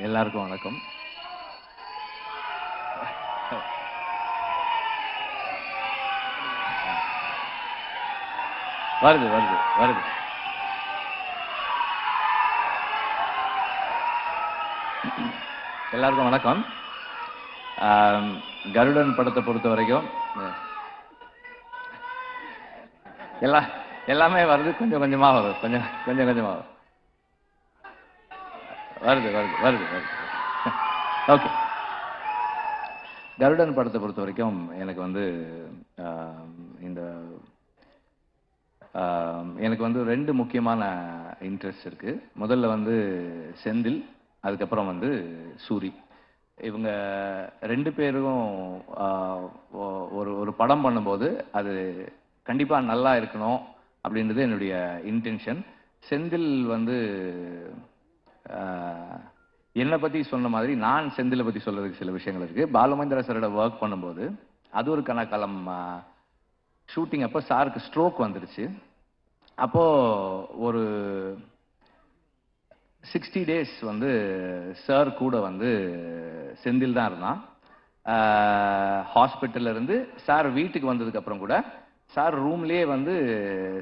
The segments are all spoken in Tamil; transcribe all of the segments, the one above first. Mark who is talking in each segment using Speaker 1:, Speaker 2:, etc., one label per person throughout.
Speaker 1: எல்லாருக்கும் வணக்கம். வருது வருது வருது. எல்லாருக்கும் வணக்கம். கருடன் படத்தை பொறுத்த வரைக்கும் எல்லாமே வருது, கொஞ்சம் கொஞ்சமா வரும், கொஞ்சம் கொஞ்சமா வரும். வருது வருது வருது வருது. ஓகே. கருடன் படத்தை பொறுத்த வரைக்கும் எனக்கு வந்து எனக்கு வந்து ரெண்டு முக்கியமான இன்ட்ரெஸ்ட் இருக்கு. முதல்ல வந்து செந்தில், அதுக்கப்புறம் வந்து சூரி. இவங்க ரெண்டு பேரும் ஒரு படம் பண்ணும்போது அது கண்டிப்பா நல்லா இருக்கணும் அப்படின்றது என்னுடைய இன்டென்ஷன். செந்தில் வந்து என்னை பத்தி சொன்ன மாதிரி நான் செந்திலை பத்தி சொல்றதுக்கு சில விஷயங்கள் இருக்கு. பாலுமகேந்திரா சாரோட ஒர்க் பண்ணும்போது அது ஒரு கணக்காலம் ஷூட்டிங் அப்போ சாருக்கு ஸ்ட்ரோக் வந்துருச்சு. அப்போ ஒரு 60 days வந்து சார் கூட வந்து செந்தில் தான் இருந்தான். ஹாஸ்பிட்டல்ல இருந்து சார் வீட்டுக்கு வந்ததுக்கு அப்புறம் கூட சார் ரூம்லயே வந்து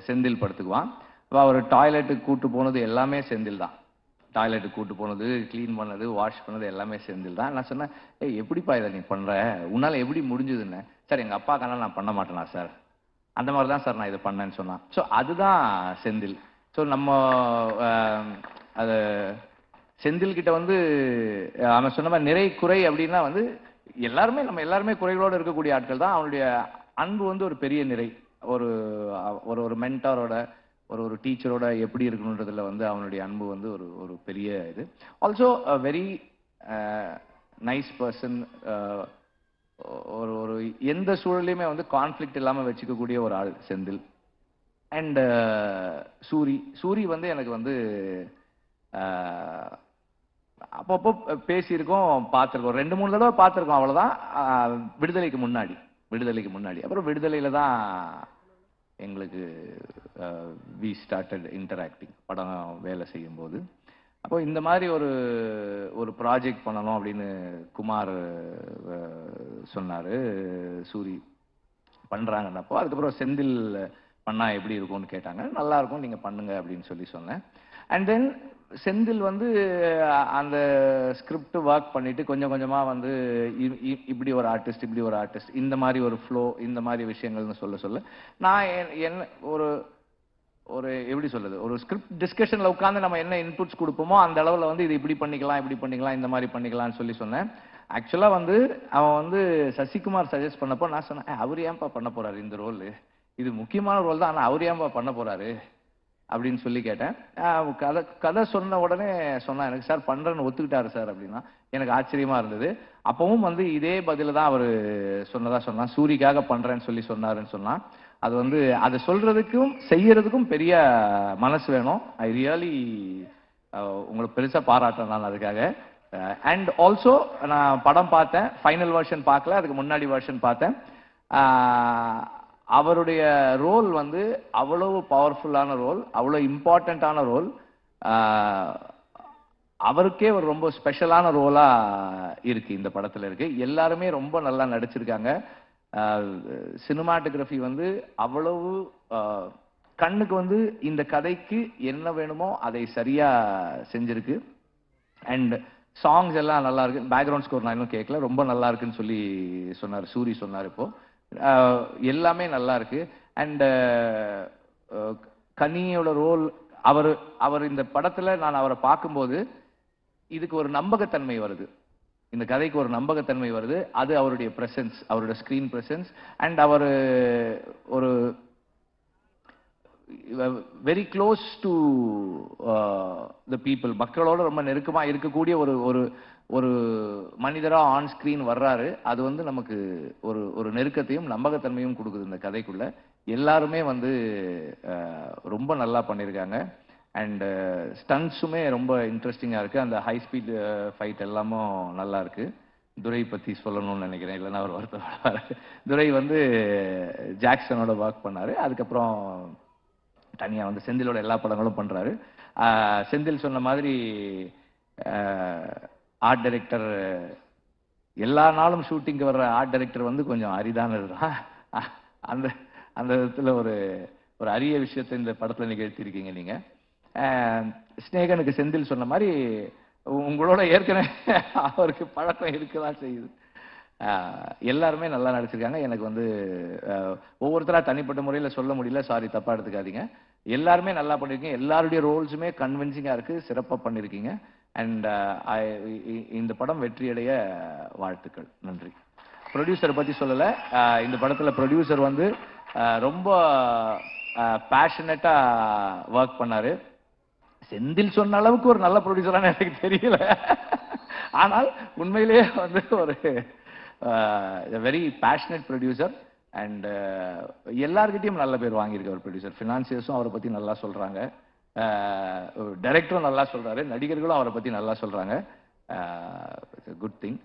Speaker 1: செந்தில் படுத்துக்குவான். அவர் டாய்லெட்டுக்கு கூட்டு போனது எல்லாமே செந்தில் தான். டாய்லெட்டுக்கு கூட்டு போனது, கிளீன் பண்ணது, வாஷ் பண்ணது எல்லாமே செந்தில் தான். நான் சொன்னேன், எப்படிப்பா இதை நீ பண்ற, உன்னால எப்படி முடிஞ்சதுன்னு. சார் எங்க அப்பாக்கான நான் பண்ண மாட்டேனா சார், அந்த மாதிரி தான் சார் நான் இதை பண்ணேன்னு சொன்னான். ஸோ அதுதான் செந்தில். ஸோ நம்ம அது செந்தில் கிட்ட வந்து அவன் சொன்ன மாதிரி நிறை குறை அப்படின்னா வந்து நம்ம எல்லாருமே குறைகளோடு இருக்கக்கூடிய ஆட்கள் தான். அவனுடைய அன்பு வந்து ஒரு பெரிய நிறை. ஒரு ஒரு மென்டாரோட ஒரு டீச்சரோட எப்படி இருக்கணுன்றதுல வந்து அவனுடைய அன்பு வந்து ஒரு பெரிய இது. Also very nice person. ஒரு எந்த சூழலையுமே வந்து கான்ஃப்ளிக்ட் இல்லாமல் வச்சுக்கக்கூடிய ஒரு ஆள் செந்தில். அண்ட் சூரி வந்து எனக்கு வந்து அப்பப்போ பேசியிருக்கோம், பார்த்துருக்கோம், 2-3 தடவை பார்த்துருக்கோம், அவ்வளோதான். விடுதலைக்கு முன்னாடி அப்புறம் விடுதலையில தான் எங்களுக்கு வி ஸ்டார்டட் இன்டராக்டிங், படம் வேலை செய்யும் போது. அப்போ இந்த மாதிரி ஒரு ப்ராஜெக்ட் பண்ணணும் அப்படின்னு குமார் சொன்னாரு. சூரி பண்றாங்கன்னப்போ அதுக்கப்புறம் செந்தில் பண்ணா எப்படி இருக்கும்னு கேட்டாங்க. நல்லா இருக்கும், நீங்க பண்ணுங்க அப்படின்னு சொன்னேன். அண்ட் தென் செந்தில் வந்து அந்த ஸ்கிரிப்ட் ஒர்க் பண்ணிட்டு கொஞ்சம் கொஞ்சமா வந்து இப்படி ஒரு ஆர்டிஸ்ட் இந்த மாதிரி ஒரு ஃப்ளோ, இந்த மாதிரி விஷயங்கள்னு சொல்ல நான் என்ன ஒரு எப்படி சொல்றது, ஒரு ஸ்கிரிப்ட் டிஸ்கஷன்ல உட்காந்து நம்ம என்ன இன்புட்ஸ் கொடுப்போமோ அந்த அளவுல வந்து இது இப்படி பண்ணிக்கலாம் இந்த மாதிரி பண்ணிக்கலாம்னு சொன்னேன். ஆக்சுவலா வந்து அவன் வந்து சசிகுமார் சஜஸ்ட் பண்ணப்போ நான் சொன்னேன், அவர் ஏன்பா பண்ண போறாரு இந்த ரோல், இது முக்கியமான ரோல் தான், ஆனா அவர் ஏன்பா பண்ண போறாரு அப்படின்னு சொல்லி கேட்டேன். கதை சொன்ன உடனே சொன்னா, எனக்கு சார் பண்றேன்னு ஒத்துக்கிட்டாரு சார் அப்படின்னா. எனக்கு ஆச்சரியமா இருந்தது. அப்பவும் வந்து இதே பதில தான் அவர் சொன்னா, சூரிக்காக பண்றேன்னு சொன்னாருன்னு சொன்னா. அது வந்து அதை சொல்றதுக்கும் செய்யறதுக்கும் பெரிய மனசு வேணும். ஐ ரியலி உங்களுக்கு பெருசா பாராட்டுறேன் நான் அதுக்காக. அண்ட் ஆல்சோ நான் படம் பார்த்தேன், ஃபைனல் வெர்ஷன் பார்க்கல, அதுக்கு முன்னாடி வெர்ஷன் பார்த்தேன். அவருடைய ரோல் வந்து அவ்வளவு பவர்ஃபுல்லான ரோல், அவ்வளவு இம்பார்ட்டன்டான ரோல். அவருக்கே ஒரு ரொம்ப ஸ்பெஷலான ரோலா இருக்கு இந்த படத்துல இருக்கு. எல்லாருமே ரொம்ப நல்லா நடிச்சிருக்காங்க. சினிமாட்டோகிராஃபி வந்து அவ்வளவு கண்ணுக்கு வந்து இந்த கதைக்கு என்ன வேணுமோ அதை சரியா செஞ்சிருக்கு. அண்ட் சாங்ஸ் எல்லாம் நல்லா இருக்கு. பேக்ரவுண்ட் ஸ்கோர் நான் இன்னும் கேட்கல, ரொம்ப நல்லா இருக்குன்னு சொல்லி சொன்னார், சூரி சொன்னார். இப்போ எல்லாமே நல்லா இருக்கு. அண்ட் கனியோட ரோல், அவர் இந்த படத்துல நான் அவரை பார்க்கும்போது இதுக்கு ஒரு நம்பகத்தன்மை வருது, இந்த கதைக்கு ஒரு நம்பகத்தன்மை வருது. அது அவருடைய பிரசன்ஸ், அவருடைய ஸ்கிரீன் பிரசன்ஸ். அண்ட் அவர் ஒரு very close to the people, மக்களோட ரொம்ப நெருக்கமா இருக்கக்கூடிய ஒரு மனிதரா ஆன் ஸ்கிரீன் வர்றாரு. அது வந்து நமக்கு ஒரு நெருக்கத்தையும் நம்பகத்தன்மையும் கொடுக்குது இந்த கதைக்குள்ள. எல்லாருமே வந்து ரொம்ப நல்லா பண்ணியிருக்காங்க. அண்ட் ஸ்டன்ட்ஸுமே ரொம்ப இன்ட்ரெஸ்டிங்கா இருக்கு. அந்த ஹை ஸ்பீட் ஃபைட் எல்லாமும் நல்லா இருக்கு. துரை பத்தி சொல்லணும்னு நினைக்கிறேன், இல்லைன்னா அவர் வருத்தப்படுவாரு. துரை வந்து ஜாக்சனோட ஒர்க் பண்ணாரு. அதுக்கப்புறம் தனியா வந்து செந்திலோட எல்லா படங்களும் பண்றாரு. செந்தில் சொன்ன மாதிரி ஆர்ட் டைரக்டர் எல்லா நாளும் ஷூட்டிங்க்கு வர்ற ஆர்ட் டைரக்டர் வந்து கொஞ்சம் அரிதானது தான். அந்த அந்த விதத்துல ஒரு ஒரு அரிய விஷயத்தை இந்த படத்துல நிகழ்த்தியிருக்கீங்க நீங்க. ஸ்நேகனுக்கு செந்தில் சொன்ன மாதிரி உங்களோட ஏற்கனவே அவருக்கு பழக்கம் இருக்கதான் செய்யுது. எல்லாருமே நல்லா நடிச்சிருக்காங்க. எனக்கு வந்து ஒவ்வொருத்தரா தனிப்பட்ட முறையில சொல்ல முடியல, சாரி தப்பா எடுத்துக்காதீங்க. எல்லாருமே நல்லா பண்ணிருக்கீங்க. எல்லாருடைய ரோல்ஸுமே கன்வின்சிங்கா இருக்கு, சிறப்பா பண்ணிருக்கீங்க. அண்ட் இந்த படம் வெற்றியடைய வாழ்த்துக்கள். நன்றி. ப்ரொடியூசரை பத்தி சொல்லல. இந்த படத்துல ப்ரொடியூசர் வந்து ரொம்ப பேஷனட்டா ஒர்க் பண்ணாரு. செந்தில் சொன்ன அளவுக்கு ஒரு நல்ல ப்ரொடியூசரான எனக்கு தெரியல. ஆனால் உண்மையிலேயே வந்து ஒரு வெரி பேஷனட் ப்ரொடியூசர். அண்ட் எல்லார்கிட்டையும் நல்ல பேர் வாங்கியிருக்க ஒரு ப்ரொடியூசர். ஃபினான்சியர்ஸும் அவரை பத்தி நல்லா சொல்றாங்க, டைரக்டரும் நல்லா சொல்றாரு, நடிகர்களும் அவரை பத்தி நல்லா சொல்றாங்க. Good thing.